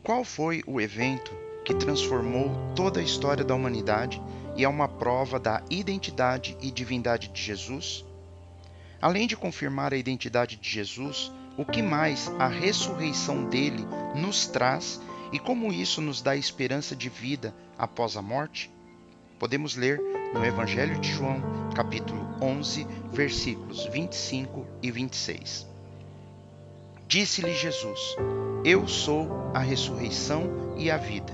Qual foi o evento que transformou toda a história da humanidade e é uma prova da identidade e divindade de Jesus? Além de confirmar a identidade de Jesus, o que mais a ressurreição dele nos traz e como isso nos dá esperança de vida após a morte? Podemos ler no Evangelho de João, capítulo 11, versículos 25 e 26. Disse-lhe Jesus: Eu sou a ressurreição e a vida.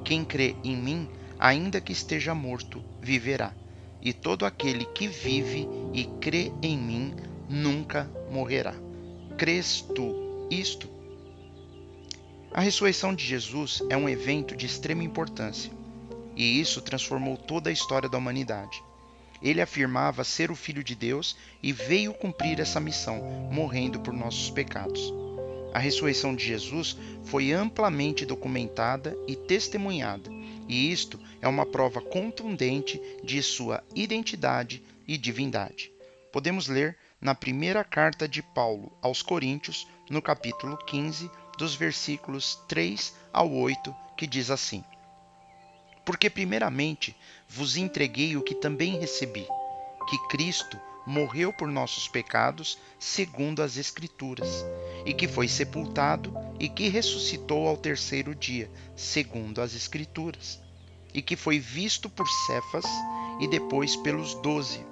Quem crê em mim, ainda que esteja morto, viverá. E todo aquele que vive e crê em mim nunca morrerá. Crês tu isto? A ressurreição de Jesus é um evento de extrema importância, e isso transformou toda a história da humanidade. Ele afirmava ser o Filho de Deus e veio cumprir essa missão, morrendo por nossos pecados. A ressurreição de Jesus foi amplamente documentada e testemunhada, e isto é uma prova contundente de sua identidade e divindade. Podemos ler na primeira carta de Paulo aos Coríntios, no capítulo 15, dos versículos 3 ao 8, que diz assim: Porque primeiramente vos entreguei o que também recebi, que Cristo morreu por nossos pecados, segundo as Escrituras, e que foi sepultado e que ressuscitou ao terceiro dia, segundo as Escrituras, e que foi visto por Cefas e depois pelos 12.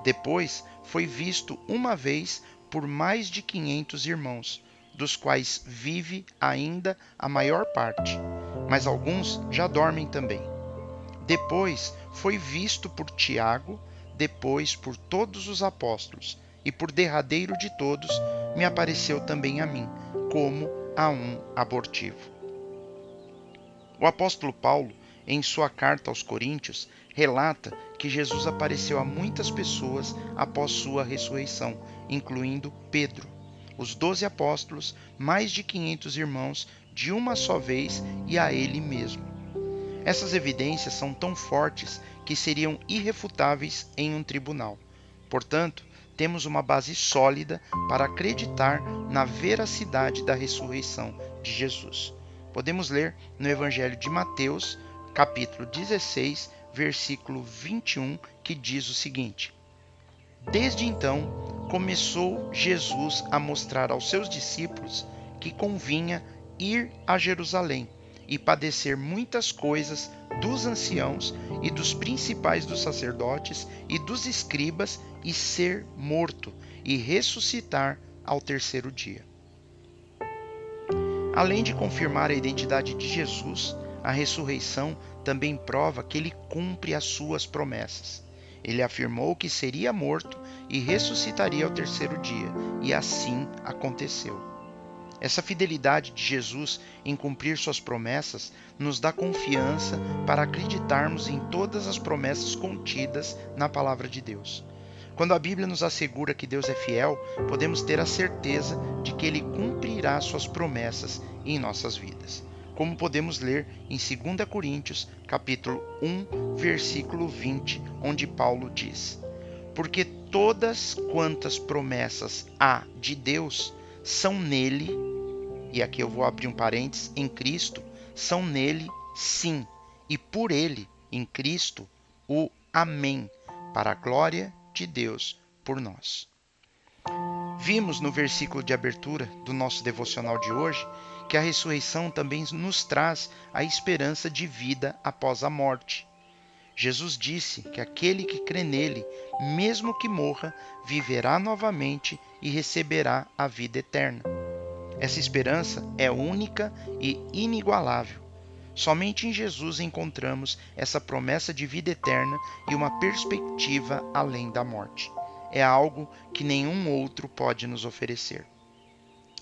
Depois foi visto uma vez por mais de 500 irmãos, dos quais vive ainda a maior parte, mas alguns já dormem também. Depois foi visto por Tiago, depois por todos os apóstolos, e por derradeiro de todos me apareceu também a mim, como a um abortivo. O apóstolo Paulo, em sua carta aos Coríntios, relata que Jesus apareceu a muitas pessoas após sua ressurreição, incluindo Pedro, os 12 apóstolos, mais de 500 irmãos de uma só vez e a ele mesmo. Essas evidências são tão fortes que seriam irrefutáveis em um tribunal. Portanto, temos uma base sólida para acreditar na veracidade da ressurreição de Jesus. Podemos ler no Evangelho de Mateus, capítulo 16, versículo 21, que diz o seguinte: Desde então, começou Jesus a mostrar aos seus discípulos que convinha ir a Jerusalém e padecer muitas coisas dos anciãos e dos principais dos sacerdotes e dos escribas e ser morto e ressuscitar ao terceiro dia. Além de confirmar a identidade de Jesus, a ressurreição também prova que ele cumpre as suas promessas. Ele afirmou que seria morto e ressuscitaria ao terceiro dia, e assim aconteceu. Essa fidelidade de Jesus em cumprir suas promessas nos dá confiança para acreditarmos em todas as promessas contidas na palavra de Deus. Quando a Bíblia nos assegura que Deus é fiel, podemos ter a certeza de que Ele cumprirá suas promessas em nossas vidas. Como podemos ler em 2 Coríntios, capítulo 1, versículo 20, onde Paulo diz: Porque todas quantas promessas há de Deus são nele, e aqui eu vou abrir um parênteses, em Cristo, são nele, sim, e por ele, em Cristo, o Amém, para a glória de Deus por nós. Vimos no versículo de abertura do nosso devocional de hoje que a ressurreição também nos traz a esperança de vida após a morte. Jesus disse que aquele que crê nele, mesmo que morra, viverá novamente e receberá a vida eterna. Essa esperança é única e inigualável. Somente em Jesus encontramos essa promessa de vida eterna e uma perspectiva além da morte. É algo que nenhum outro pode nos oferecer.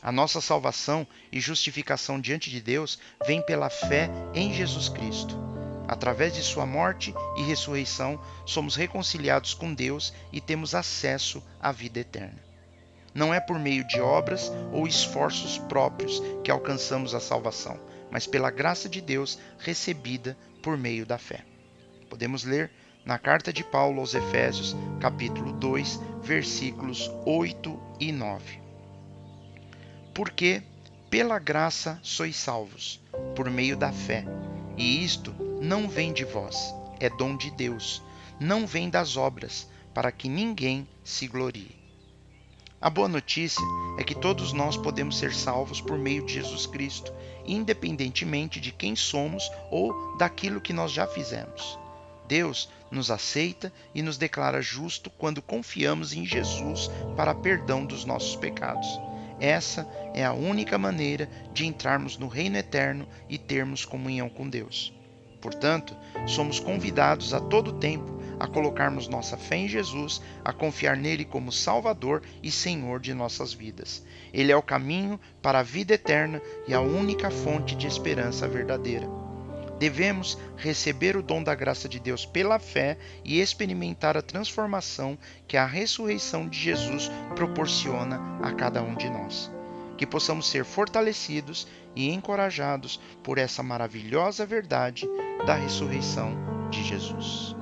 A nossa salvação e justificação diante de Deus vem pela fé em Jesus Cristo. Através de sua morte e ressurreição, somos reconciliados com Deus e temos acesso à vida eterna. Não é por meio de obras ou esforços próprios que alcançamos a salvação, mas pela graça de Deus recebida por meio da fé. Podemos ler na carta de Paulo aos Efésios, capítulo 2, versículos 8 e 9. Porque pela graça sois salvos, por meio da fé. E isto não vem de vós, é dom de Deus, não vem das obras, para que ninguém se glorie. A boa notícia é que todos nós podemos ser salvos por meio de Jesus Cristo, independentemente de quem somos ou daquilo que nós já fizemos. Deus nos aceita e nos declara justo quando confiamos em Jesus para perdão dos nossos pecados. Essa é a única maneira de entrarmos no reino eterno e termos comunhão com Deus. Portanto, somos convidados a todo tempo a colocarmos nossa fé em Jesus, a confiar nele como Salvador e Senhor de nossas vidas. Ele é o caminho para a vida eterna e a única fonte de esperança verdadeira. Devemos receber o dom da graça de Deus pela fé e experimentar a transformação que a ressurreição de Jesus proporciona a cada um de nós. Que possamos ser fortalecidos e encorajados por essa maravilhosa verdade da ressurreição de Jesus.